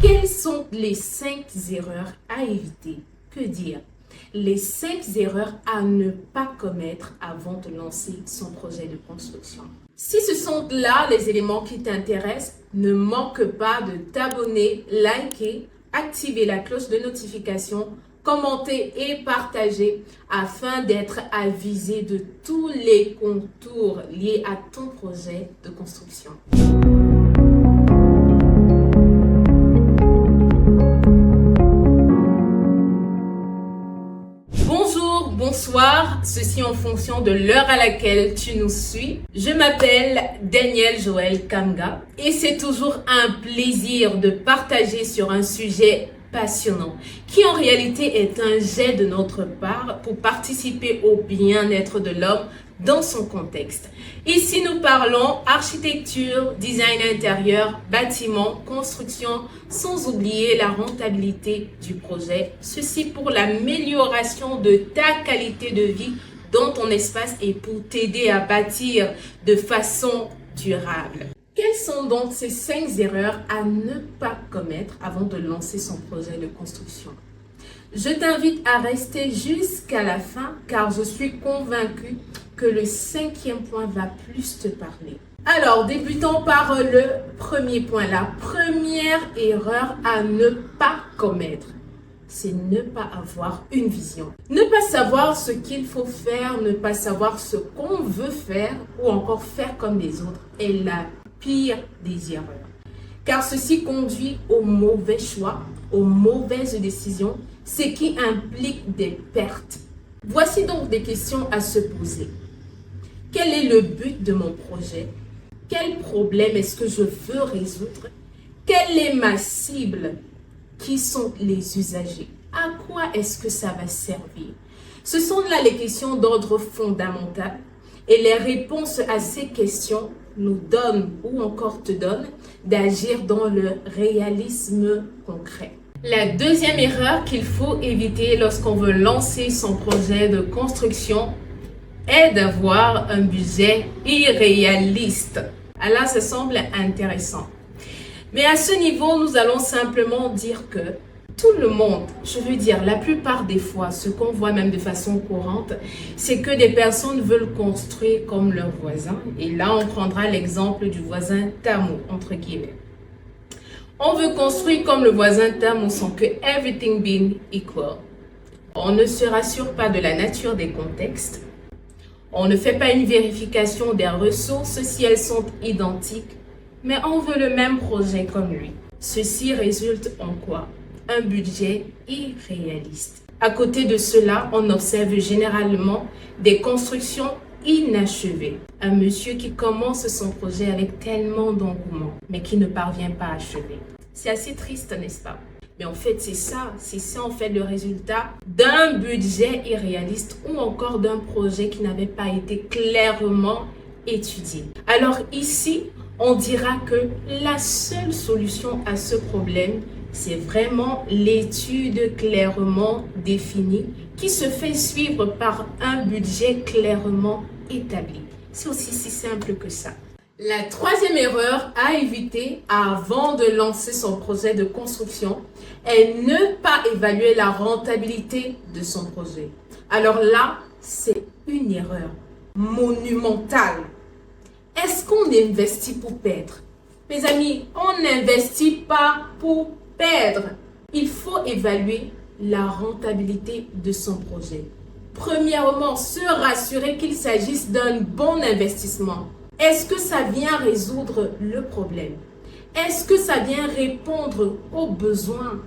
Quelles sont les 5 erreurs à éviter? Que dire? Les 5 erreurs à ne pas commettre avant de lancer son projet de construction. Si ce sont là les éléments qui t'intéressent, ne manque pas de t'abonner, liker, activer la cloche de notification, commenter et partager afin d'être avisé de tous les contours liés à ton projet de construction. Bonsoir, ceci en fonction de l'heure à laquelle tu nous suis. Je m'appelle Daniel Joël Kamga et c'est toujours un plaisir de partager sur un sujet passionnant qui en réalité est un jet de notre part pour participer au bien-être de l'homme dans son contexte. Ici, nous parlons architecture, design intérieur, bâtiment, construction, sans oublier la rentabilité du projet. Ceci pour l'amélioration de ta qualité de vie dans ton espace et pour t'aider à bâtir de façon durable. Quelles sont donc ces 5 erreurs à ne pas commettre avant de lancer son projet de construction? Je t'invite à rester jusqu'à la fin car je suis convaincue que le 5e point va plus te parler. Alors, débutons par le premier point. La première erreur à ne pas commettre, c'est ne pas avoir une vision. Ne pas savoir ce qu'il faut faire, ne pas savoir ce qu'on veut faire ou encore faire comme les autres est la pire des erreurs. Car ceci conduit aux mauvais choix, aux mauvaises décisions, ce qui implique des pertes. Voici donc des questions à se poser. Quel est le but de mon projet? Quel problème est-ce que je veux résoudre? Quelle est ma cible? Qui sont les usagers? À quoi est-ce que ça va servir? Ce sont là les questions d'ordre fondamental et les réponses à ces questions nous donnent ou encore te donnent d'agir dans le réalisme concret. La deuxième erreur qu'il faut éviter lorsqu'on veut lancer son projet de construction est d'avoir un budget irréaliste. Alors, ça semble intéressant. Mais à ce niveau, nous allons simplement dire que tout le monde, je veux dire la plupart des fois, ce qu'on voit même de façon courante, c'est que des personnes veulent construire comme leurs voisins. Et là, on prendra l'exemple du voisin Tamu, entre guillemets. On veut construire comme le voisin Tamu sans que everything being equal. On ne se rassure pas de la nature des contextes. On ne fait pas une vérification des ressources si elles sont identiques, mais on veut le même projet comme lui. Ceci résulte en quoi? Un budget irréaliste. À côté de cela, on observe généralement des constructions inachevées. Un monsieur qui commence son projet avec tellement d'engouement, mais qui ne parvient pas à achever. C'est assez triste, n'est-ce pas? Mais en fait, c'est ça en fait le résultat d'un budget irréaliste ou encore d'un projet qui n'avait pas été clairement étudié. Alors ici, on dira que la seule solution à ce problème, c'est vraiment l'étude clairement définie qui se fait suivre par un budget clairement établi. C'est aussi si simple que ça. La troisième erreur à éviter avant de lancer son projet de construction est ne pas évaluer la rentabilité de son projet. Alors là, c'est une erreur monumentale. Est-ce qu'on investit pour perdre? Mes amis, on n'investit pas pour perdre. Il faut évaluer la rentabilité de son projet. Premièrement, se rassurer qu'il s'agisse d'un bon investissement. Est-ce que ça vient résoudre le problème? Est-ce que ça vient répondre aux besoins?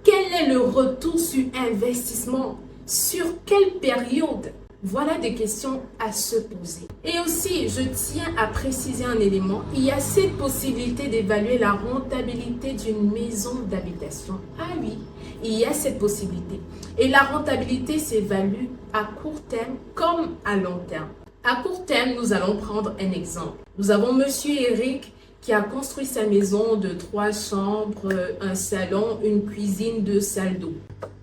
Quel est le retour sur investissement? Sur quelle période? Voilà des questions à se poser. Et aussi, je tiens à préciser un élément. Il y a cette possibilité d'évaluer la rentabilité d'une maison d'habitation. Ah oui, il y a cette possibilité. Et la rentabilité s'évalue à court terme comme à long terme. À court terme, nous allons prendre un exemple. Nous avons Monsieur Eric qui a construit sa maison de 3 chambres, un salon, une cuisine, 2 salles d'eau.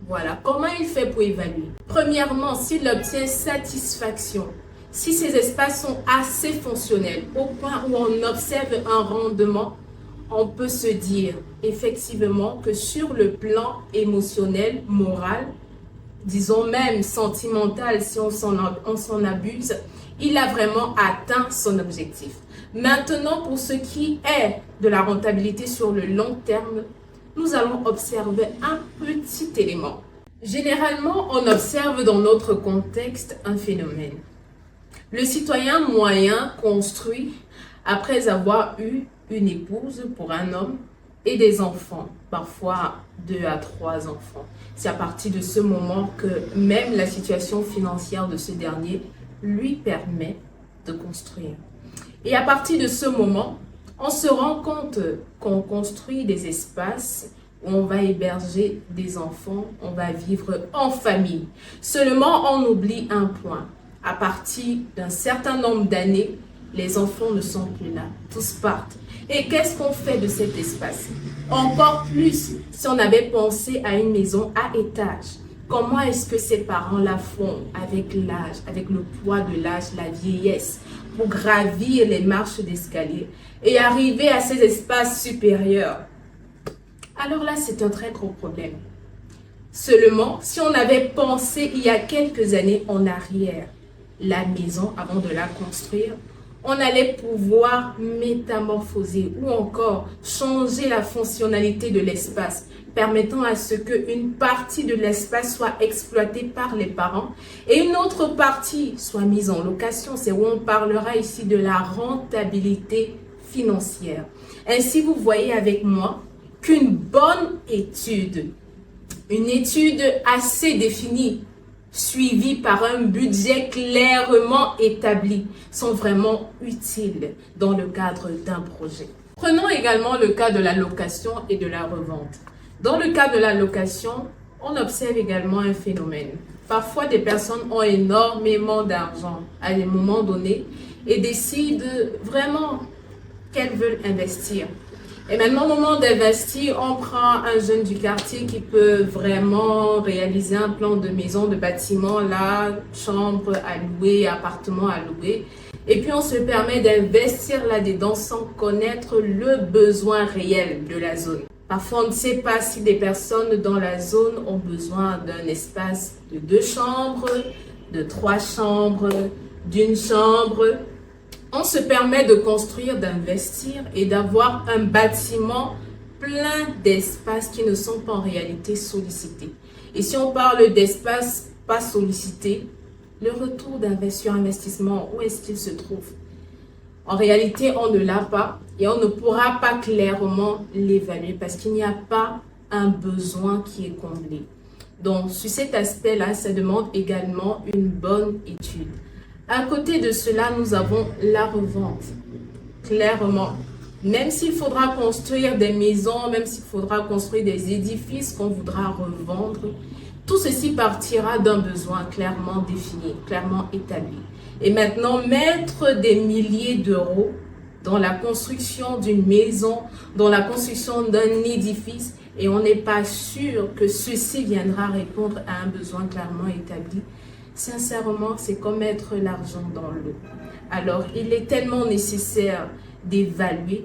Voilà, comment il fait pour évaluer? Premièrement, s'il obtient satisfaction, si ces espaces sont assez fonctionnels, au point où on observe un rendement, on peut se dire effectivement que sur le plan émotionnel, moral, disons même sentimental, si on s'en abuse, il a vraiment atteint son objectif. Maintenant, pour ce qui est de la rentabilité sur le long terme, nous allons observer un petit élément. Généralement, on observe dans notre contexte un phénomène. Le citoyen moyen construit après avoir eu une épouse pour un homme et des enfants, parfois 2 à 3 enfants. C'est à partir de ce moment que même la situation financière de ce dernier lui permet de construire. Et à partir de ce moment, on se rend compte qu'on construit des espaces où on va héberger des enfants, on va vivre en famille. Seulement, on oublie un point. À partir d'un certain nombre d'années, les enfants ne sont plus là, tous partent. Et qu'est-ce qu'on fait de cet espace? Encore plus si on avait pensé à une maison à étage. Comment est-ce que ces parents-là font avec l'âge, avec le poids de l'âge, la vieillesse, pour gravir les marches d'escalier et arriver à ces espaces supérieurs? Alors là, c'est un très gros problème. Seulement, si on avait pensé il y a quelques années en arrière, la maison avant de la construire, on allait pouvoir métamorphoser ou encore changer la fonctionnalité de l'espace, permettant à ce qu'une partie de l'espace soit exploitée par les parents et une autre partie soit mise en location. C'est où on parlera ici de la rentabilité financière. Ainsi, vous voyez avec moi qu'une bonne étude, une étude assez définie, suivis par un budget clairement établi, sont vraiment utiles dans le cadre d'un projet. Prenons également le cas de la location et de la revente. Dans le cas de la location, on observe également un phénomène. Parfois, des personnes ont énormément d'argent à des moments donnés et décident vraiment qu'elles veulent investir. Et maintenant, au moment d'investir, on prend un jeune du quartier qui peut vraiment réaliser un plan de maison, de bâtiment, là, chambre à louer, appartement à louer. Et puis, on se permet d'investir là-dedans sans connaître le besoin réel de la zone. Parfois, on ne sait pas si des personnes dans la zone ont besoin d'un espace de 2 chambres, de 3 chambres, d'une chambre. On se permet de construire, d'investir et d'avoir un bâtiment plein d'espaces qui ne sont pas en réalité sollicités. Et si on parle d'espaces pas sollicités, le retour sur investissement, où est-ce qu'il se trouve? En réalité, on ne l'a pas et on ne pourra pas clairement l'évaluer parce qu'il n'y a pas un besoin qui est comblé. Donc, sur cet aspect-là, ça demande également une bonne étude. À côté de cela, nous avons la revente. Clairement, même s'il faudra construire des maisons, même s'il faudra construire des édifices qu'on voudra revendre, tout ceci partira d'un besoin clairement défini, clairement établi. Et maintenant, mettre des milliers d'euros dans la construction d'une maison, dans la construction d'un édifice, et on n'est pas sûr que ceci viendra répondre à un besoin clairement établi, sincèrement, c'est comme mettre l'argent dans l'eau. Alors, il est tellement nécessaire d'évaluer,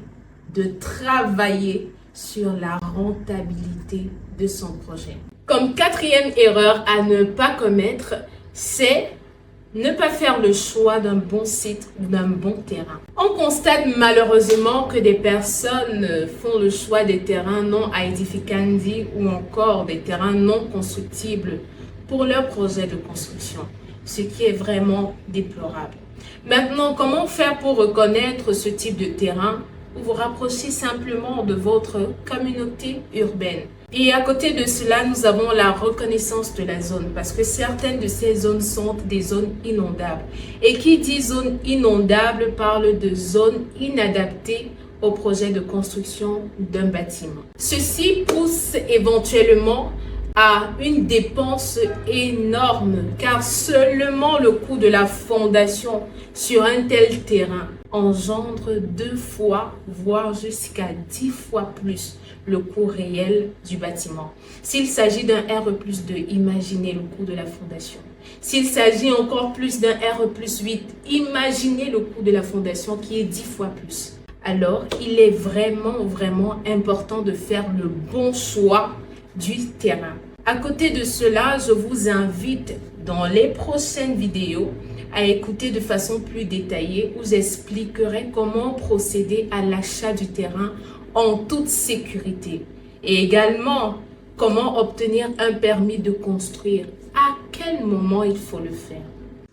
de travailler sur la rentabilité de son projet. Comme 4e erreur à ne pas commettre, c'est ne pas faire le choix d'un bon site ou d'un bon terrain. On constate malheureusement que des personnes font le choix des terrains non edificandi ou encore des terrains non constructibles pour leur projet de construction, ce qui est vraiment déplorable. Maintenant, comment faire pour reconnaître ce type de terrain? Vous vous rapprochez simplement de votre communauté urbaine. Et à côté de cela, nous avons la reconnaissance de la zone parce que certaines de ces zones sont des zones inondables. Et qui dit zone inondable parle de zones inadaptées au projet de construction d'un bâtiment. Ceci pousse éventuellement à une dépense énorme car seulement le coût de la fondation sur un tel terrain engendre 2 fois, voire jusqu'à 10 fois plus le coût réel du bâtiment. S'il s'agit d'un R+2, imaginez le coût de la fondation. S'il s'agit encore plus d'un R+8, imaginez le coût de la fondation qui est 10 fois plus. Alors, il est vraiment important de faire le bon choix du terrain. À côté de cela, je vous invite dans les prochaines vidéos à écouter de façon plus détaillée où j'expliquerai comment procéder à l'achat du terrain en toute sécurité et également comment obtenir un permis de construire, à quel moment il faut le faire.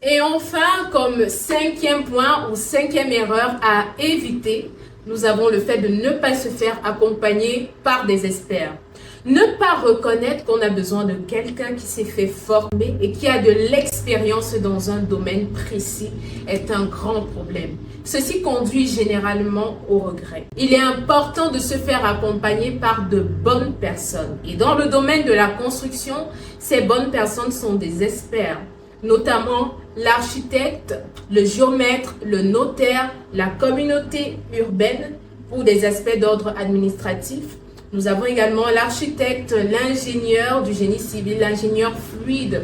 Et enfin, comme cinquième point ou cinquième erreur à éviter, nous avons le fait de ne pas se faire accompagner par des experts. Ne pas reconnaître qu'on a besoin de quelqu'un qui s'est fait former et qui a de l'expérience dans un domaine précis est un grand problème. Ceci conduit généralement au regret. Il est important de se faire accompagner par de bonnes personnes. Et dans le domaine de la construction, ces bonnes personnes sont des experts, notamment l'architecte, le géomètre, le notaire, la communauté urbaine pour des aspects d'ordre administratif. Nous avons également l'architecte, l'ingénieur du génie civil, l'ingénieur fluide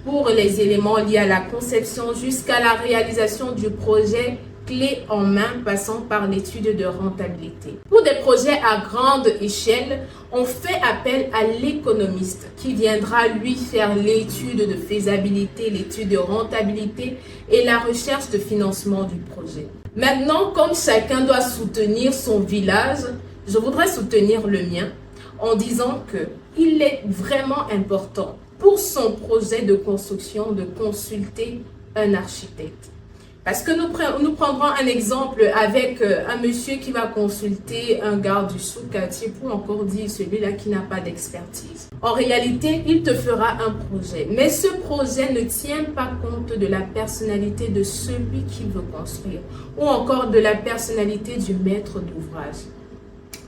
pour les éléments liés à la conception jusqu'à la réalisation du projet clé en main passant par l'étude de rentabilité. Pour des projets à grande échelle, on fait appel à l'économiste qui viendra lui faire l'étude de faisabilité, l'étude de rentabilité et la recherche de financement du projet. Maintenant, comme chacun doit soutenir son village, je voudrais soutenir le mien en disant qu'il est vraiment important pour son projet de construction de consulter un architecte. Parce que nous prendrons un exemple avec un monsieur qui va consulter un garde du sous-quartier pour encore dire celui-là qui n'a pas d'expertise. En réalité, il te fera un projet, mais ce projet ne tient pas compte de la personnalité de celui qui veut construire ou encore de la personnalité du maître d'ouvrage.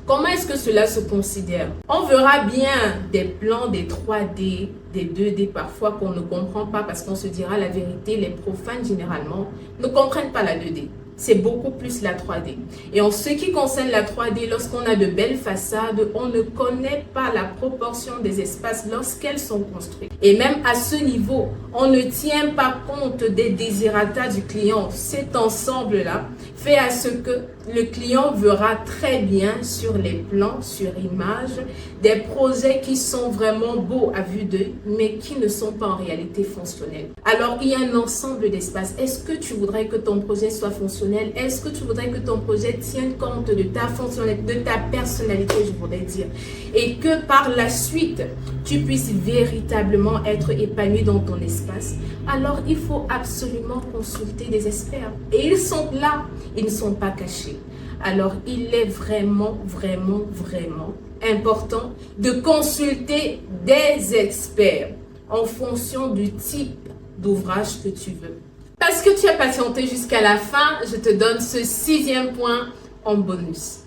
Comment est-ce que cela se considère? On verra bien des plans, des 3D, des 2D parfois qu'on ne comprend pas parce qu'on se dira la vérité, les profanes généralement ne comprennent pas la 2D. C'est beaucoup plus la 3D. Et en ce qui concerne la 3D, lorsqu'on a de belles façades, on ne connaît pas la proportion des espaces lorsqu'elles sont construites. Et même à ce niveau, on ne tient pas compte des désirata du client. Cet ensemble-là fait à ce que le client verra très bien sur les plans, sur image, des projets qui sont vraiment beaux à vue d'œil, mais qui ne sont pas en réalité fonctionnels. Alors, il y a un ensemble d'espaces. Est-ce que tu voudrais que ton projet soit fonctionnel? Est-ce que tu voudrais que ton projet tienne compte de ta fonctionnalité, de ta personnalité, je voudrais dire, et que par la suite, tu puisses véritablement être épanoui dans ton espace? Alors, il faut absolument consulter des experts. Et ils sont là, ils ne sont pas cachés. Alors, il est vraiment important de consulter des experts en fonction du type d'ouvrage que tu veux. Parce que tu as patienté jusqu'à la fin, je te donne ce 6e point en bonus.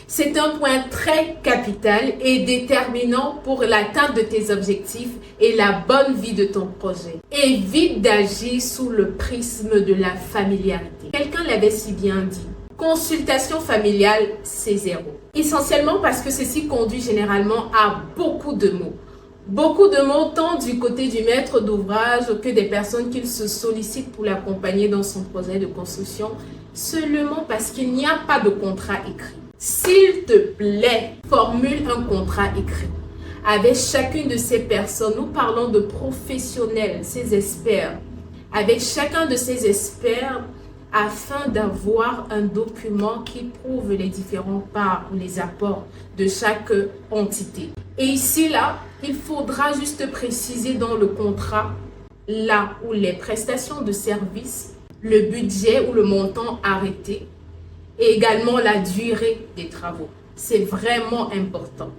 C'est un point très capital et déterminant pour l'atteinte de tes objectifs et la bonne vie de ton projet. Évite d'agir sous le prisme de la familiarité. Quelqu'un l'avait si bien dit. Consultation familiale, c'est 0. Essentiellement parce que ceci conduit généralement à beaucoup de mots. Beaucoup de mots tant du côté du maître d'ouvrage que des personnes qu'il se sollicite pour l'accompagner dans son projet de construction, seulement parce qu'il n'y a pas de contrat écrit. S'il te plaît, formule un contrat écrit. Avec chacune de ces personnes, nous parlons de professionnels, ces experts. Avec chacun de ces experts, afin d'avoir un document qui prouve les différents parts ou les apports de chaque entité. Et ici, là, il faudra juste préciser dans le contrat, là où les prestations de services, le budget ou le montant arrêté, et également la durée des travaux. C'est vraiment important.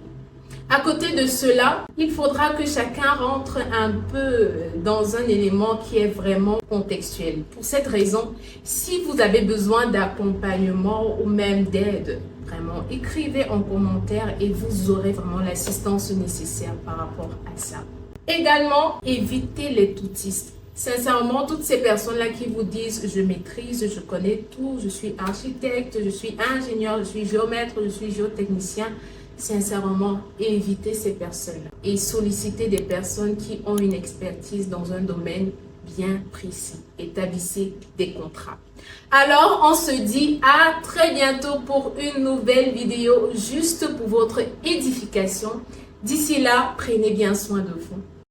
À côté de cela, il faudra que chacun rentre un peu dans un élément qui est vraiment contextuel. Pour cette raison, si vous avez besoin d'accompagnement ou même d'aide, vraiment écrivez en commentaire et vous aurez vraiment l'assistance nécessaire par rapport à ça. Également, évitez les toutistes. Sincèrement, toutes ces personnes-là qui vous disent « je maîtrise, je connais tout, je suis architecte, je suis ingénieur, je suis géomètre, je suis géotechnicien », sincèrement, évitez ces personnes-là et sollicitez des personnes qui ont une expertise dans un domaine bien précis. Établissez des contrats. Alors, on se dit à très bientôt pour une nouvelle vidéo juste pour votre édification. D'ici là, prenez bien soin de vous.